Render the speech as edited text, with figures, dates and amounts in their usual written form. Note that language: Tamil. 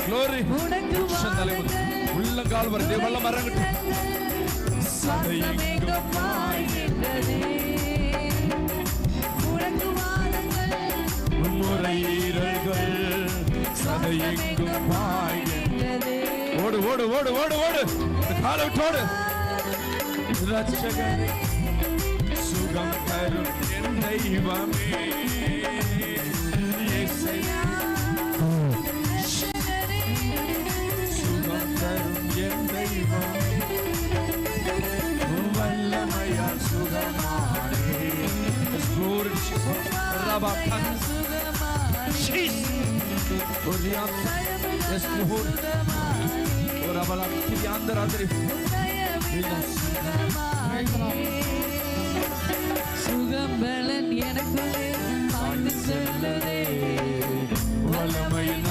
glory. உள்ளங்கால் வரை வல்லம் இறங்கட்டும். சதமெங்கும் பாய்கின்றதே, முறையீரல்கள் சதையெங்கும் பாய்கின்றதே. ஓடு ஓடு ஓடு ஓடு ஓடு, காலை விட்டு ஓடு. ரட்சகரே, சுகம் தரும் என் தெய்வமே, இயேசையா, சுகம் தரும் என் தெய்வமே, வல்லமையால் சுகமானே. Glory to Jesus. Rabakan. Jesus. Yes, Lord. Rabalam kiyandar adri. சுகம் பலன் எனக்குள்ளே பாய்ந்து செல்லுதே, வல்லமையின்